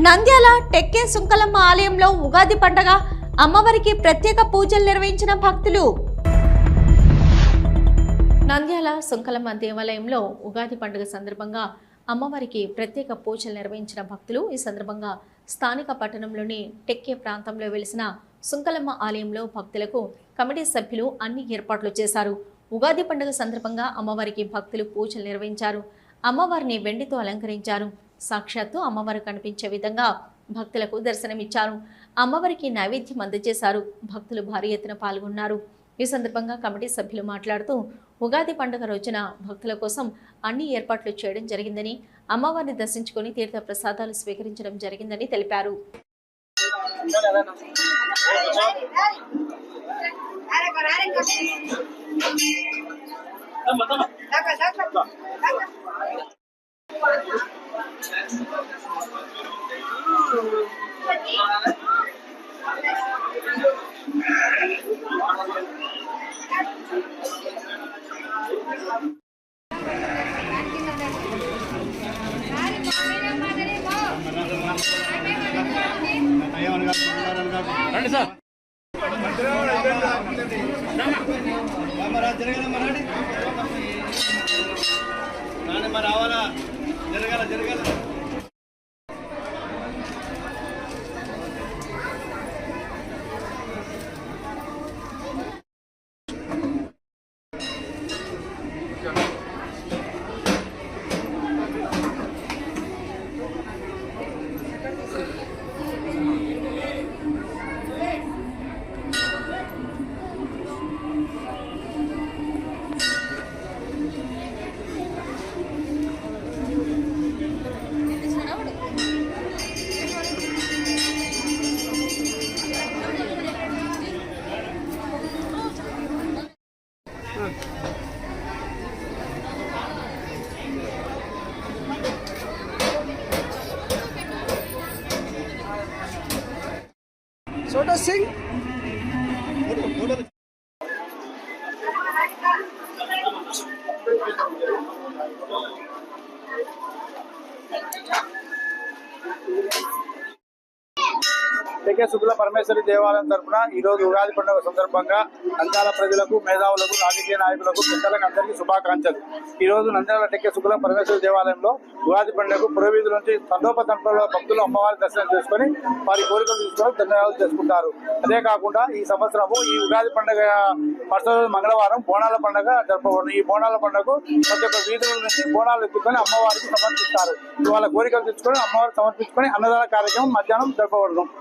నంద్యాల టెక్కే సుంకలమ్మ ఆలయంలో ఉగాది పండగ అమ్మవారికి ప్రత్యేక పూజలు నిర్వహించిన భక్తులు. నంద్యాల సుంకలమ్మ దేవాలయంలో ఉగాది పండుగ సందర్భంగా అమ్మవారికి ప్రత్యేక పూజలు నిర్వహించిన భక్తులు. ఈ సందర్భంగా స్థానిక పట్టణంలోని టెక్కే ప్రాంతంలో వెలిసిన సుంకలమ్మ ఆలయంలో భక్తులకు కమిటీ సభ్యులు అన్ని ఏర్పాట్లు చేశారు. ఉగాది పండుగ సందర్భంగా అమ్మవారికి భక్తులు పూజలు నిర్వహించారు. అమ్మవారిని వెండితో అలంకరించారు. సాక్షాత్తు అమ్మవారు కనిపించే విధంగా భక్తులకు దర్శనమిచ్చారు. అమ్మవారికి నైవేద్యం అందజేశారు. భక్తులు భారీ ఎత్తున పాల్గొన్నారు. ఈ సందర్భంగా కమిటీ సభ్యులు మాట్లాడుతూ ఉగాది పండుగ రోజున భక్తుల కోసం అన్ని ఏర్పాట్లు చేయడం జరిగిందని, అమ్మవారిని దర్శించుకుని తీర్థ ప్రసాదాలు స్వీకరించడం జరిగిందని తెలిపారు. రండి సార్. రావాలా జరగాల జరగాల. छोटा सिंह టెక్కే శుక్ల పరమేశ్వరి దేవాలయం తరఫున ఈ రోజు ఉగాది పండుగ సందర్భంగా నంద్యాల ప్రజలకు, మేధావులకు, రాజకీయ నాయకులకు, పెద్దలకు అందరికీ శుభాకాంక్షలు. ఈ రోజు నంద్యాల టెక్కే శుక్ల పరమేశ్వరి దేవాలయంలో ఉగాది పండుగకు పురోవీధుల నుంచి తండోపతండోల భక్తులు అమ్మవారి దర్శనం చేసుకుని వారి కోరికలు తీసుకొని ధన్యవాదాలు చేసుకుంటారు. అదే కాకుండా ఈ సంవత్సరము ఈ ఉగాది పండుగ మరుసటి మంగళవారం బోనాల పండుగ జరపబడుతుంది. ఈ బోనాల పండుగకు ప్రతి ఒక్క వీధుల నుంచి బోనాలు ఎత్తుకొని అమ్మవారికి సమర్పిస్తారు. వాళ్ళ కోరికలు తెచ్చుకొని అమ్మవారికి సమర్పించుకొని అన్నదాన కార్యక్రమం మధ్యాహ్నం జరపబడుతుంది.